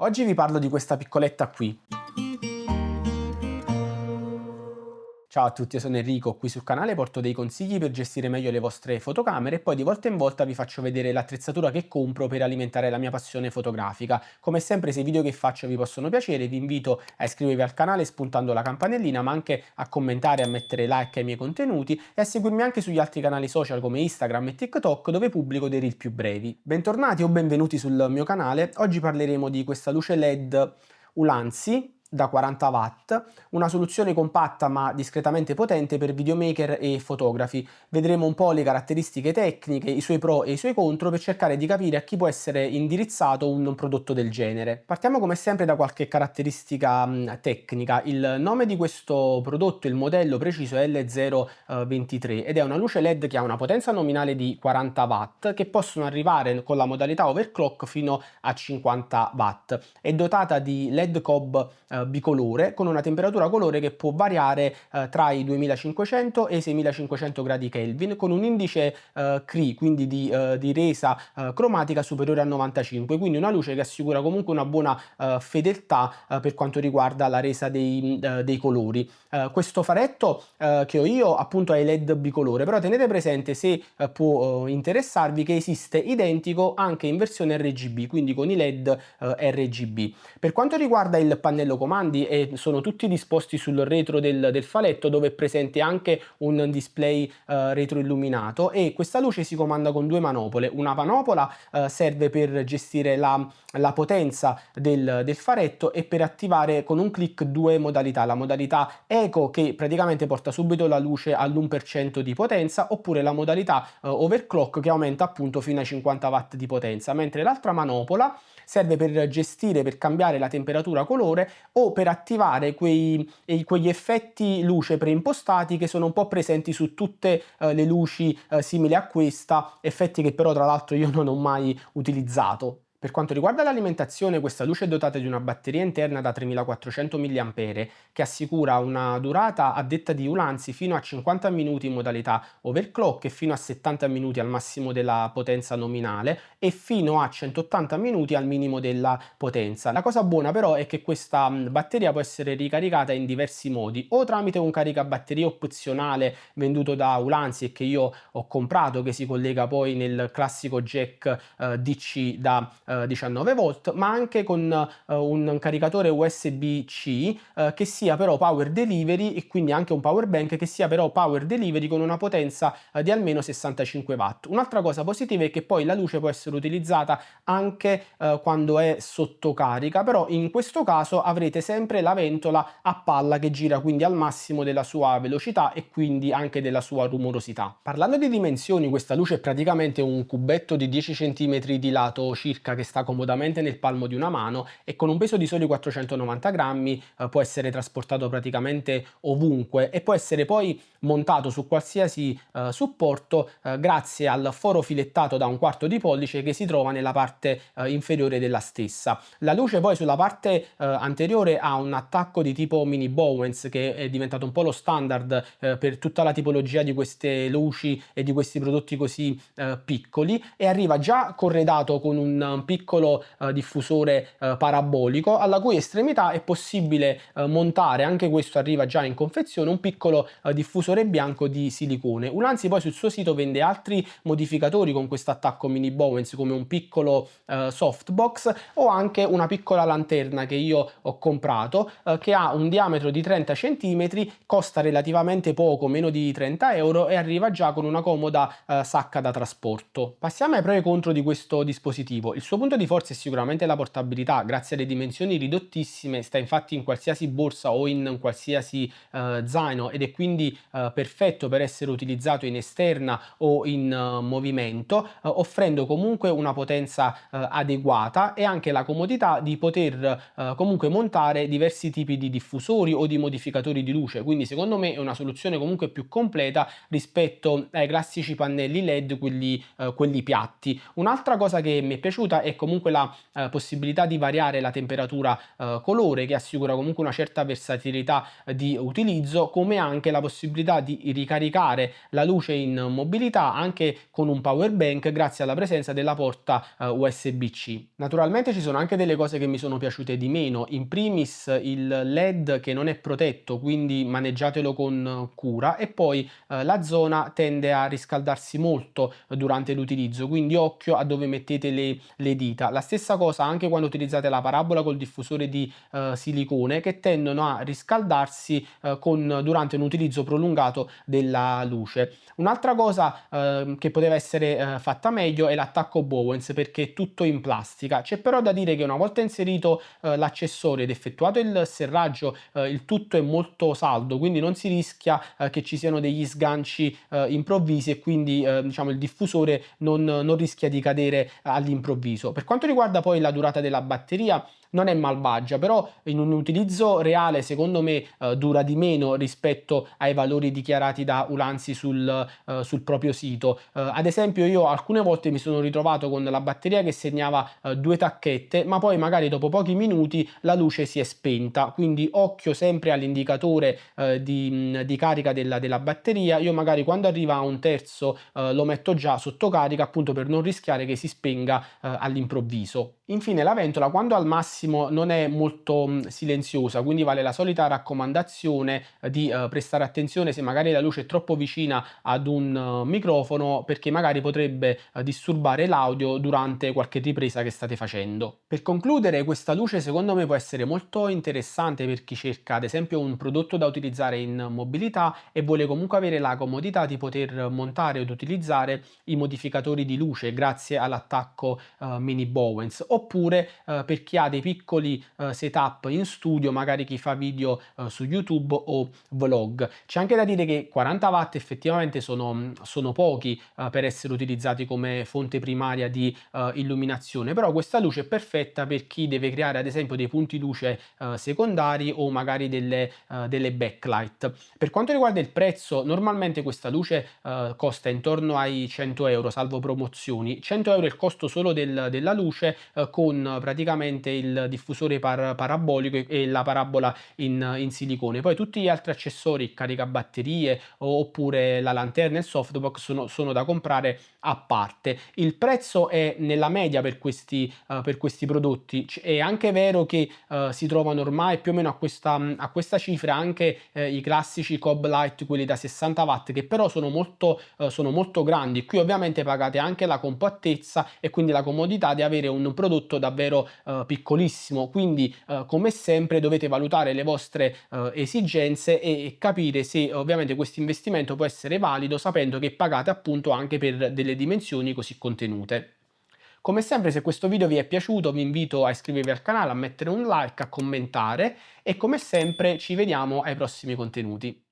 Oggi vi parlo di questa piccoletta qui. Ciao a tutti, io sono Enrico, qui sul canale porto dei consigli per gestire meglio le vostre fotocamere e poi di volta in volta vi faccio vedere l'attrezzatura che compro per alimentare la mia passione fotografica. Come sempre, se i video che faccio vi possono piacere, vi invito a iscrivervi al canale spuntando la campanellina, ma anche a commentare e a mettere like ai miei contenuti e a seguirmi anche sugli altri canali social come Instagram e TikTok, dove pubblico dei reel più brevi. Bentornati o benvenuti sul mio canale. Oggi parleremo di questa luce LED Ulanzi da 40 watt, una soluzione compatta ma discretamente potente per videomaker e fotografi. Vedremo un po' le caratteristiche tecniche, i suoi pro e i suoi contro per cercare di capire a chi può essere indirizzato un prodotto del genere. Partiamo come sempre da qualche caratteristica tecnica. Il nome di questo prodotto, il modello preciso è L023 ed è una luce LED che ha una potenza nominale di 40 watt che possono arrivare con la modalità overclock fino a 50 watt. È dotata di LED cob bicolore con una temperatura colore che può variare tra i 2500 e i 6500 gradi Kelvin con un indice CRI, quindi di resa cromatica superiore a 95, quindi una luce che assicura comunque una buona fedeltà per quanto riguarda la resa dei colori. Questo faretto che ho io appunto è LED bicolore, però tenete presente, se può interessarvi, che esiste identico anche in versione RGB, quindi con i LED RGB. Per quanto riguarda il pannello comandi, sono tutti disposti sul retro del faletto, dove è presente anche un display retroilluminato, e questa luce si comanda con due manopole. Una manopola serve per gestire la potenza del faretto e per attivare con un clic due modalità: la modalità Eco, che praticamente porta subito la luce all'1% di potenza, oppure la modalità overclock, che aumenta appunto fino ai 50 watt di potenza, mentre l'altra manopola serve per gestire, per cambiare la temperatura colore o per attivare quegli effetti luce preimpostati che sono un po' presenti su tutte le luci simili a questa, effetti che però tra l'altro io non ho mai utilizzato. Per quanto riguarda l'alimentazione, questa luce è dotata di una batteria interna da 3400 mAh che assicura una durata, a detta di Ulanzi, fino a 50 minuti in modalità overclock e fino a 70 minuti al massimo della potenza nominale e fino a 180 minuti al minimo della potenza. La cosa buona però è che questa batteria può essere ricaricata in diversi modi, o tramite un caricabatterie opzionale venduto da Ulanzi e che io ho comprato, che si collega poi nel classico jack DC da 19 volt, ma anche con un caricatore USB-C che sia però power delivery, e quindi anche un power bank che sia però power delivery con una potenza di almeno 65 watt. Un'altra cosa positiva è che poi la luce può essere utilizzata anche quando è sotto carica, però in questo caso avrete sempre la ventola a palla che gira quindi al massimo della sua velocità e quindi anche della sua rumorosità. Parlando di dimensioni, questa luce è praticamente un cubetto di 10 cm di lato circa, che sta comodamente nel palmo di una mano, e con un peso di soli 490 grammi può essere trasportato praticamente ovunque e può essere poi montato su qualsiasi supporto grazie al foro filettato da 1/4 di pollice che si trova nella parte inferiore della stessa. La luce poi sulla parte anteriore ha un attacco di tipo mini Bowens, che è diventato un po' lo standard per tutta la tipologia di queste luci e di questi prodotti così piccoli, e arriva già corredato con un piccolo diffusore parabolico, alla cui estremità è possibile montare, anche questo arriva già in confezione, un piccolo diffusore bianco di silicone. Ulanzi poi sul suo sito vende altri modificatori con questo attacco mini Bowens, come un piccolo softbox o anche una piccola lanterna che io ho comprato che ha un diametro di 30 cm, costa relativamente poco, meno di 30 euro, e arriva già con una comoda sacca da trasporto. Passiamo ai pro e contro di questo dispositivo. Il suo punto di forza è sicuramente la portabilità, grazie alle dimensioni ridottissime, sta infatti in qualsiasi borsa o in qualsiasi zaino, ed è quindi perfetto per essere utilizzato in esterna o in movimento, offrendo comunque una potenza adeguata e anche la comodità di poter comunque montare diversi tipi di diffusori o di modificatori di luce, quindi secondo me è una soluzione comunque più completa rispetto ai classici pannelli LED, quelli piatti. Un'altra cosa che mi è piaciuta è e comunque la possibilità di variare la temperatura colore, che assicura comunque una certa versatilità di utilizzo, come anche la possibilità di ricaricare la luce in mobilità anche con un power bank grazie alla presenza della porta USB-C. Naturalmente ci sono anche delle cose che mi sono piaciute di meno, in primis il LED che non è protetto, quindi maneggiatelo con cura, e poi la zona tende a riscaldarsi molto durante l'utilizzo, quindi occhio a dove mettete le dita. La stessa cosa anche quando utilizzate la parabola col diffusore di silicone, che tendono a riscaldarsi durante un utilizzo prolungato della luce. Un'altra cosa che poteva essere fatta meglio è l'attacco Bowens, perché è tutto in plastica. C'è però da dire che una volta inserito l'accessorio ed effettuato il serraggio, il tutto è molto saldo, quindi non si rischia che ci siano degli sganci improvvisi, e quindi diciamo il diffusore non rischia di cadere all'improvviso. Per quanto riguarda poi la durata della batteria, non è malvagia, però in un utilizzo reale secondo me dura di meno rispetto ai valori dichiarati da Ulanzi sul proprio sito. Ad esempio io alcune volte mi sono ritrovato con la batteria che segnava 2 tacchette, ma poi magari dopo pochi minuti la luce si è spenta, quindi occhio sempre all'indicatore di carica della batteria. Io magari quando arriva a un terzo lo metto già sotto carica, appunto per non rischiare che si spenga all'improvviso. Infine la ventola, quando al massimo non è molto silenziosa, quindi vale la solita raccomandazione di prestare attenzione se magari la luce è troppo vicina ad un microfono, perché magari potrebbe disturbare l'audio durante qualche ripresa che state facendo. Per concludere, questa luce secondo me può essere molto interessante per chi cerca ad esempio un prodotto da utilizzare in mobilità e vuole comunque avere la comodità di poter montare ed utilizzare i modificatori di luce grazie all'attacco mini Bowens, oppure per chi ha dei piccoli setup in studio, magari chi fa video su YouTube o vlog. C'è anche da dire che 40 watt effettivamente sono pochi per essere utilizzati come fonte primaria di illuminazione, però questa luce è perfetta per chi deve creare ad esempio dei punti luce secondari o magari delle backlight. Per quanto riguarda il prezzo, normalmente questa luce costa intorno ai 100 euro, salvo promozioni. 100 euro è il costo solo della luce, con praticamente il diffusore parabolico e la parabola in silicone. Poi tutti gli altri accessori, caricabatterie oppure la lanterna e il softbox sono da comprare a parte. Il prezzo è nella media per questi prodotti. È anche vero che si trovano ormai più o meno a questa cifra anche i classici Cobb Light, quelli da 60 watt, che però sono molto grandi. Qui ovviamente pagate anche la compattezza e quindi la comodità di avere un prodotto davvero piccolissimo, quindi come sempre dovete valutare le vostre esigenze e capire se ovviamente questo investimento può essere valido, sapendo che pagate appunto anche per delle dimensioni così contenute. Come sempre, se questo video vi è piaciuto vi invito a iscrivervi al canale, a mettere un like, a commentare, e come sempre ci vediamo ai prossimi contenuti.